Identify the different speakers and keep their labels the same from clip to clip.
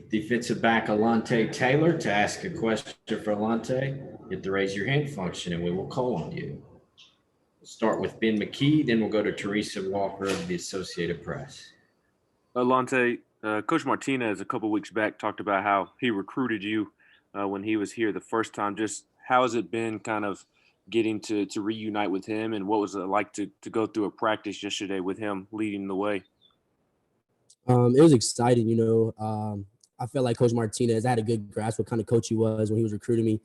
Speaker 1: defensive back Alontae Taylor. To ask a question for Alontae, hit the raise your hand function and we will call on you. We'll start with Ben McKee, then we'll go to Teresa Walker of the Associated Press.
Speaker 2: Alontae, Coach Martinez a couple weeks back talked about how he recruited you when he was here the first time. Just how has it been kind of getting to reunite with him, and what was it like to go through a practice yesterday with him leading the way?
Speaker 3: It was exciting, I felt like Coach Martinez, I had a good grasp what kind of coach he was when he was recruiting me.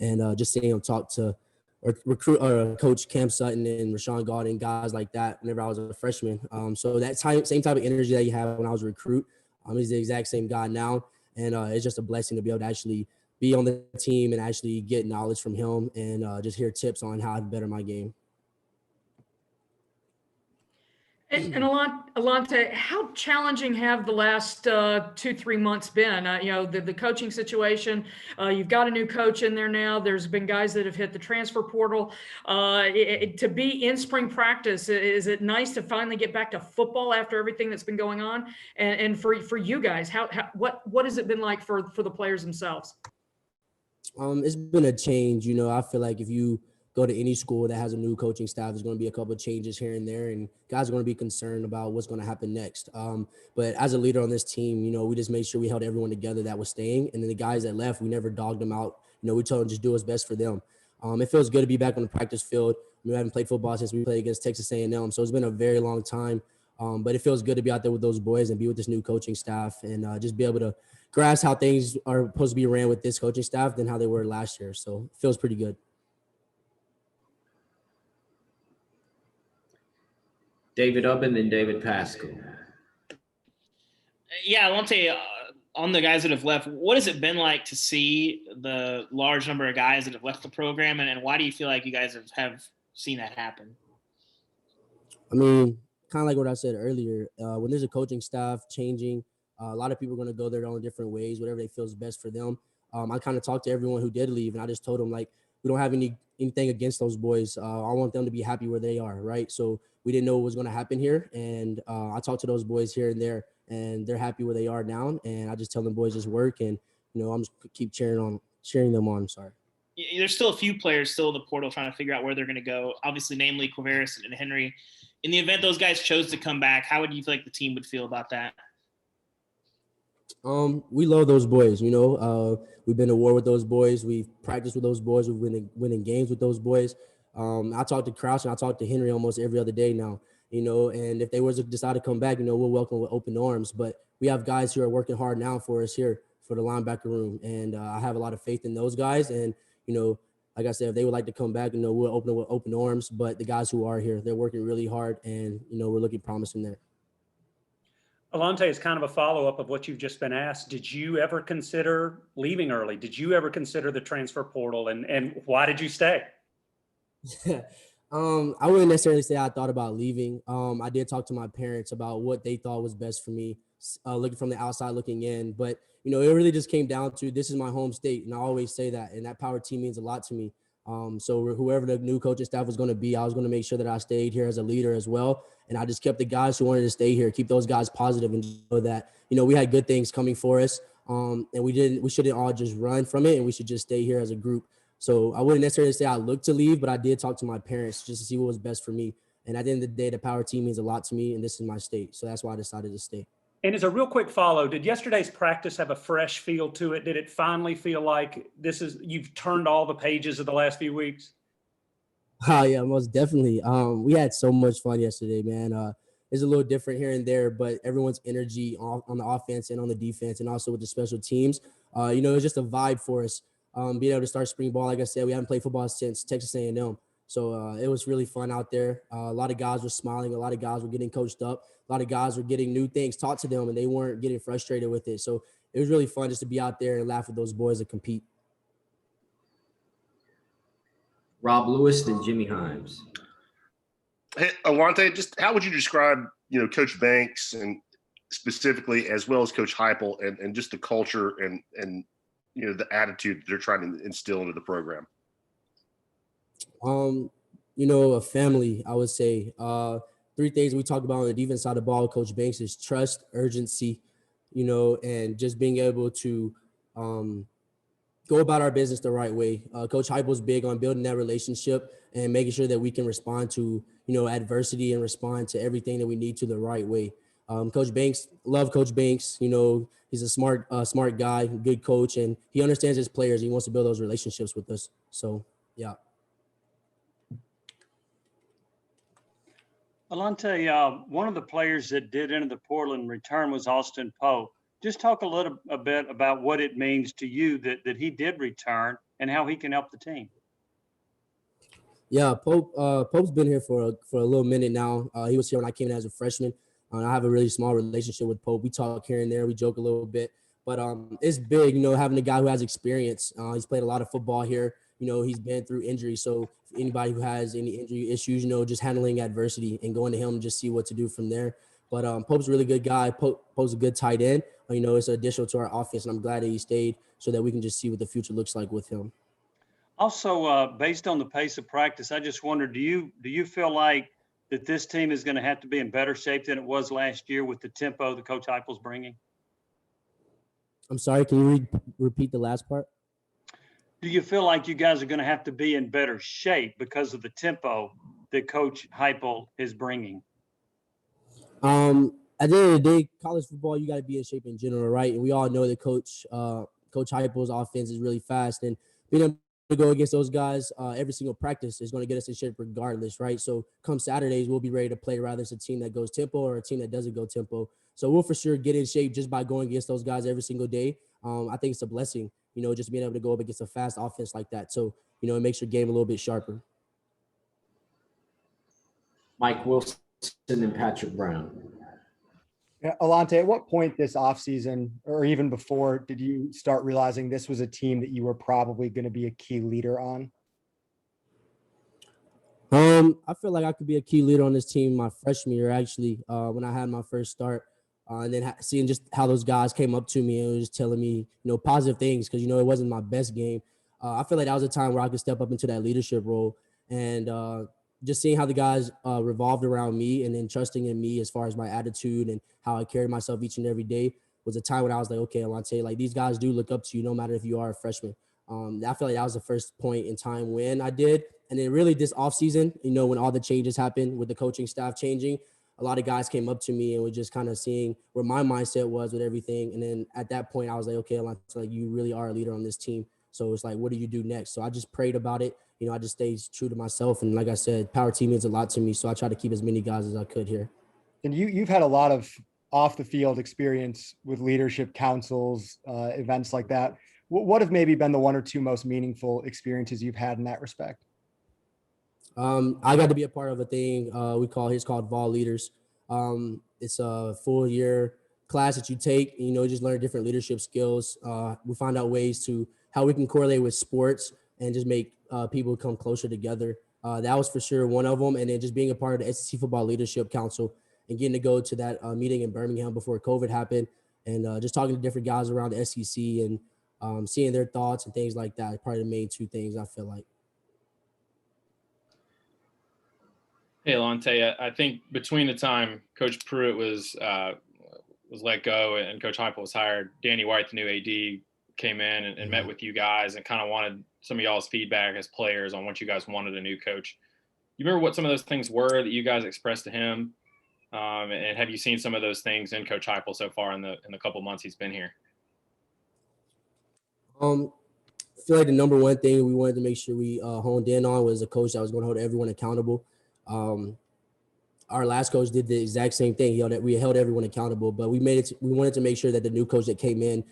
Speaker 3: And just seeing him talk to or recruit or Coach Cam Sutton and Rashawn Gaulden, guys like that whenever I was a freshman. So that same type of energy that you had when I was a recruit, he's the exact same guy now. And it's just a blessing to be able to actually be on the team and actually get knowledge from him and just hear tips on how to better my game.
Speaker 4: And Alontae, how challenging have the last 2-3 months been? The coaching situation. You've got a new coach in there now. There's been guys that have hit the transfer portal. To be in spring practice, is it nice to finally get back to football after everything that's been going on? And for you guys, what has it been like for the players themselves?
Speaker 3: It's been a change. I feel like if you go to any school that has a new coaching staff, there's going to be a couple of changes here and there, and guys are going to be concerned about what's going to happen next. But as a leader on this team, we just made sure we held everyone together that was staying. And then the guys that left, we never dogged them out. We told them just do what's best for them. It feels good to be back on the practice field. We haven't played football since we played against Texas A&M, so it's been a very long time. But it feels good to be out there with those boys and be with this new coaching staff and just be able to grasp how things are supposed to be ran with this coaching staff than how they were last year. So it feels pretty good.
Speaker 1: David Ubben, then David Paschall.
Speaker 5: Yeah, Alontae, on the guys that have left, what has it been like to see the large number of guys that have left the program, and why do you feel like you guys have seen that happen?
Speaker 3: I mean, kind of like what I said earlier, when there's a coaching staff changing, a lot of people are going to go their own different ways, whatever they feel is best for them. I kind of talked to everyone who did leave, and I just told them, like, we don't have anything against those boys. I want them to be happy where they are, right? So we didn't know what was going to happen here, and I talked to those boys here and there, and they're happy where they are now. And I just tell them boys just work, and I'm just keep cheering them on. Sorry.
Speaker 5: There's still a few players still in the portal trying to figure out where they're going to go. Obviously, namely Quavaris and Henry. In the event those guys chose to come back, how would you feel like the team would feel about that?
Speaker 3: We love those boys. We've been to war with those boys. We've practiced with those boys. We've been winning games with those boys. I talk to Crouch and I talk to Henry almost every other day now, and if they were to decide to come back, we'll welcome with open arms. But we have guys who are working hard now for us here for the linebacker room. And I have a lot of faith in those guys. And, like I said, if they would like to come back, we'll open it with open arms. But the guys who are here, they're working really hard, and, we're looking promising there.
Speaker 6: Alontae, is kind of a follow-up of what you've just been asked. Did you ever consider leaving early? Did you ever consider the transfer portal, and why did you stay?
Speaker 3: I wouldn't necessarily say I thought about leaving. I did talk to my parents about what they thought was best for me, looking from the outside looking in. But, it really just came down to, this is my home state, and I always say that, and that power team means a lot to me. So whoever the new coaching staff was going to be, I was going to make sure that I stayed here as a leader as well. And I just kept the guys who wanted to stay here, keep those guys positive, and know that, we had good things coming for us. And we shouldn't all just run from it, and we should just stay here as a group. So I wouldn't necessarily say I looked to leave, but I did talk to my parents just to see what was best for me. And at the end of the day, the power team means a lot to me, and this is my state. So that's why I decided to stay.
Speaker 6: And as a real quick follow, did yesterday's practice have a fresh feel to it? Did it finally feel like you've turned all the pages of the last few weeks?
Speaker 3: Oh, yeah, most definitely. We had so much fun yesterday, man. It's a little different here and there, but everyone's energy on the offense and on the defense, and also with the special teams, it's just a vibe for us. Being able to start spring ball, like I said, we haven't played football since Texas A&M. So it was really fun out there. A lot of guys were smiling. A lot of guys were getting coached up. A lot of guys were getting new things taught to them, and they weren't getting frustrated with it. So it was really fun just to be out there and laugh with those boys and compete.
Speaker 1: Rob Lewis, then Jimmy Himes.
Speaker 7: Hey, Alontae, just how would you describe, Coach Banks and specifically as well as Coach Heupel and just the culture and the attitude they're trying to instill into the program?
Speaker 3: A family, I would say. Three things we talk about on the defense side of the ball, Coach Banks, is trust, urgency, and just being able to go about our business the right way. Coach Heupel's big on building that relationship and making sure that we can respond to, adversity and respond to everything that we need to the right way. Coach Banks, love Coach Banks. He's a smart guy, good coach, and he understands his players. He wants to build those relationships with us. So, yeah.
Speaker 8: Alontae, one of the players that did enter the portal and return was Austin Poe. Just talk a bit about what it means to you that he did return and how he can help the team.
Speaker 3: Yeah, Pope's been here for a little minute now. He was here when I came in as a freshman. I have a really small relationship with Pope. We talk here and there. We joke a little bit. But it's big, having a guy who has experience. He's played a lot of football here. He's been through injury. So if anybody who has any injury issues, just handling adversity and going to him and just see what to do from there. But Pope's a really good guy. Pope's a good tight end. It's additional to our offense, and I'm glad that he stayed so that we can just see what the future looks like with him.
Speaker 8: Also, based on the pace of practice, I just wonder, do you feel like that this team is going to have to be in better shape than it was last year with the tempo that Coach Heupel's bringing?
Speaker 3: I'm sorry, can you repeat the last part?
Speaker 8: Do you feel like you guys are going to have to be in better shape because of the tempo that Coach Heupel is bringing?
Speaker 3: At the end of the day, college football, you got to be in shape in general, right? And we all know that Coach Heupel's offense is really fast, and being able to go against those guys every single practice is going to get us in shape regardless, right? So come Saturdays, we'll be ready to play, rather it's a team that goes tempo or a team that doesn't go tempo. So we'll for sure get in shape just by going against those guys every single day. I think it's a blessing, just being able to go up against a fast offense like that. So, it makes your game a little bit sharper.
Speaker 1: Mike Wilson and Patrick Brown.
Speaker 9: Yeah, Alontae, at what point this offseason or even before did you start realizing this was a team that you were probably going to be a key leader on?
Speaker 3: I feel like I could be a key leader on this team my freshman year, actually, when I had my first start. And then seeing just how those guys came up to me and was just telling me, positive things because, it wasn't my best game. I feel like that was a time where I could step up into that leadership role. And just seeing how the guys revolved around me and then trusting in me as far as my attitude and how I carry myself each and every day was a time when I was like, okay, Alontae, like these guys do look up to you no matter if you are a freshman. I feel like that was the first point in time when I did. And then really this offseason, when all the changes happened with the coaching staff changing, a lot of guys came up to me and were just kind of seeing where my mindset was with everything. And then at that point, I was like, okay, Alontae, like you really are a leader on this team. So it's like, what do you do next? So I just prayed about it. I just stayed true to myself. And like I said, power team means a lot to me. So I try to keep as many guys as I could here.
Speaker 9: And you've had a lot of off the field experience with leadership councils, events like that. What have maybe been the one or two most meaningful experiences you've had in that respect?
Speaker 3: I got to be a part of a thing it's called Vols Leaders. It's a full year class that you take, just learn different leadership skills. We find out ways to how we can correlate with sports and just make people come closer together. That was for sure one of them. And then just being a part of the SEC Football Leadership Council and getting to go to that meeting in Birmingham before COVID happened and just talking to different guys around the SEC and seeing their thoughts and things like that. Probably the main two things I feel like.
Speaker 10: Hey, Alontae, I think between the time Coach Pruitt was let go and Coach Heupel was hired, Danny White, the new AD, came in and met with you guys and kind of wanted some of y'all's feedback as players on what you guys wanted a new coach. You remember what some of those things were that you guys expressed to him? And have you seen some of those things in Coach Heupel so far in the couple months he's been here?
Speaker 3: I feel like the number one thing we wanted to make sure we honed in on was a coach that was going to hold everyone accountable. Our last coach did the exact same thing. We held everyone accountable, but we wanted to make sure that the new coach that came in,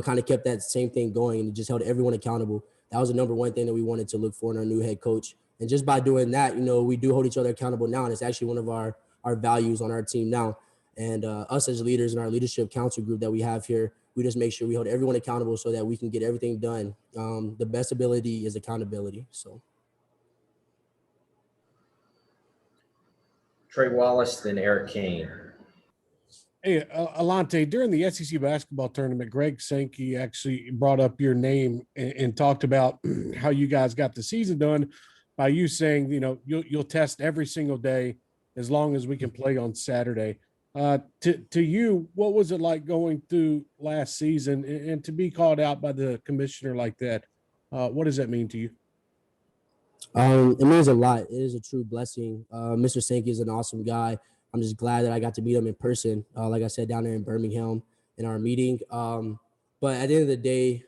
Speaker 3: kind of kept that same thing going and just held everyone accountable. That was the number one thing that we wanted to look for in our new head coach. And just by doing that, we do hold each other accountable now. And it's actually one of our values on our team now. And us as leaders in our leadership council group that we have here, we just make sure we hold everyone accountable so that we can get everything done. The best ability is accountability. So.
Speaker 1: Trey Wallace, then Eric Kane.
Speaker 11: Hey, Alontae, during the SEC basketball tournament, Greg Sankey actually brought up your name and talked about how you guys got the season done by you saying, you'll test every single day as long as we can play on Saturday. To you, what was it like going through last season and to be called out by the commissioner like that? What does that mean to you?
Speaker 3: It means a lot. It is a true blessing. Mr. Sankey is an awesome guy. I'm just glad that I got to meet him in person. Like I said, down there in Birmingham in our meeting. But at the end of the day,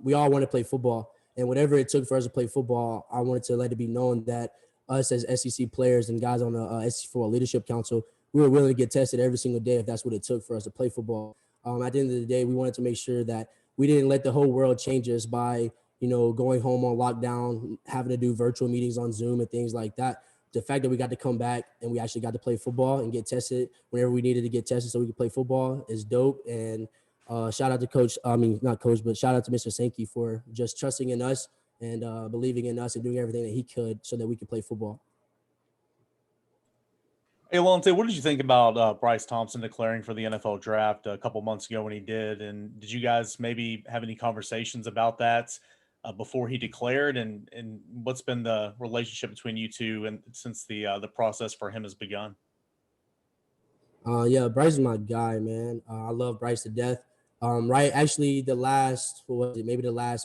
Speaker 3: we all want to play football, and whatever it took for us to play football, I wanted to let it be known that us as SEC players and guys on the SEC Football Leadership Council, we were willing to get tested every single day if that's what it took for us to play football. At the end of the day, we wanted to make sure that we didn't let the whole world change us by going home on lockdown, having to do virtual meetings on Zoom and things like that. The fact that we got to come back and we actually got to play football and get tested whenever we needed to get tested so we could play football is dope. And shout out to Coach, not Coach, but shout out to Mr. Sankey for just trusting in us and believing in us and doing everything that he could so that we could play football.
Speaker 12: Hey, Alontae, what did you think about Bryce Thompson declaring for the NFL draft a couple months ago when he did? And did you guys maybe have any conversations about that before he declared? And what's been the relationship between you two and since the process for him has begun?
Speaker 3: Yeah, Bryce is my guy, man. I love Bryce to death. Right, actually, the last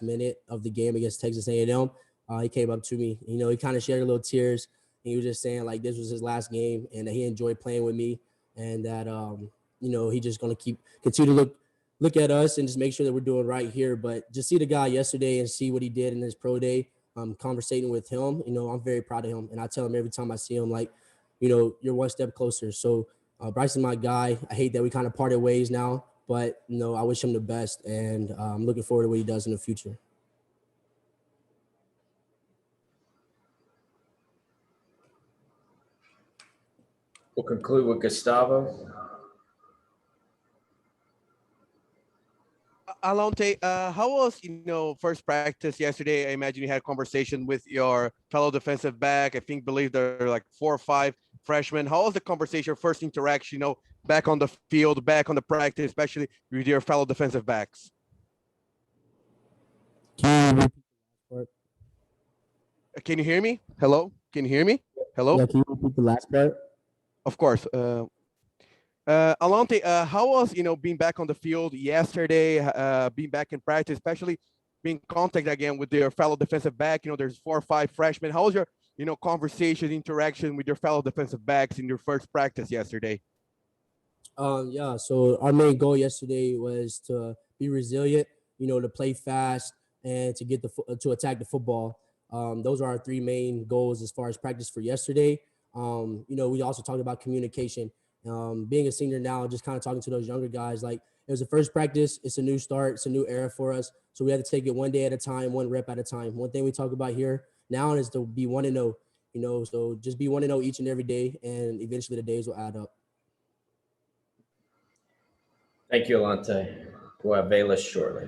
Speaker 3: minute of the game against Texas A&M, he came up to me. He kind of shared a little tears. And he was just saying like this was his last game and that he enjoyed playing with me and that he just gonna continue to look at us and just make sure that we're doing right here. But just see the guy yesterday and see what he did in his pro day, conversating with him. I'm very proud of him, and I tell him every time I see him like, you're one step closer. So Bryce is my guy. I hate that we kind of parted ways now, but I wish him the best, and I'm looking forward to what he does in the future.
Speaker 1: We'll conclude with Gustavo.
Speaker 13: Alontae, how was first practice yesterday? I imagine you had a conversation with your fellow defensive back. Believe there are like 4 or 5 freshmen. How was the conversation, first interaction? Back on the field, back on the practice, especially with your fellow defensive backs.
Speaker 3: Can
Speaker 13: you hear me? Hello, can you hear me? Hello.
Speaker 3: Yeah, can you repeat the last part?
Speaker 13: Of course. Alontae, how was being back on the field yesterday, being back in practice, especially being in contact again with your fellow defensive back? There's 4 or 5 freshmen. How was your conversation, interaction with your fellow defensive backs in your first practice yesterday?
Speaker 3: Yeah. So our main goal yesterday was to be resilient, to play fast and to get to attack the football. Those are our 3 main goals as far as practice for yesterday. We also talked about communication. Being a senior now, just kind of talking to those younger guys, like it was the first practice. It's a new start. It's a new era for us. So we had to take it one day at a time, one rep at a time. One thing we talk about here now is to be 1-0, so just be 1-0 each and every day. And eventually the days will add up.
Speaker 1: Thank you, Alontae. We'll have Bayless shortly.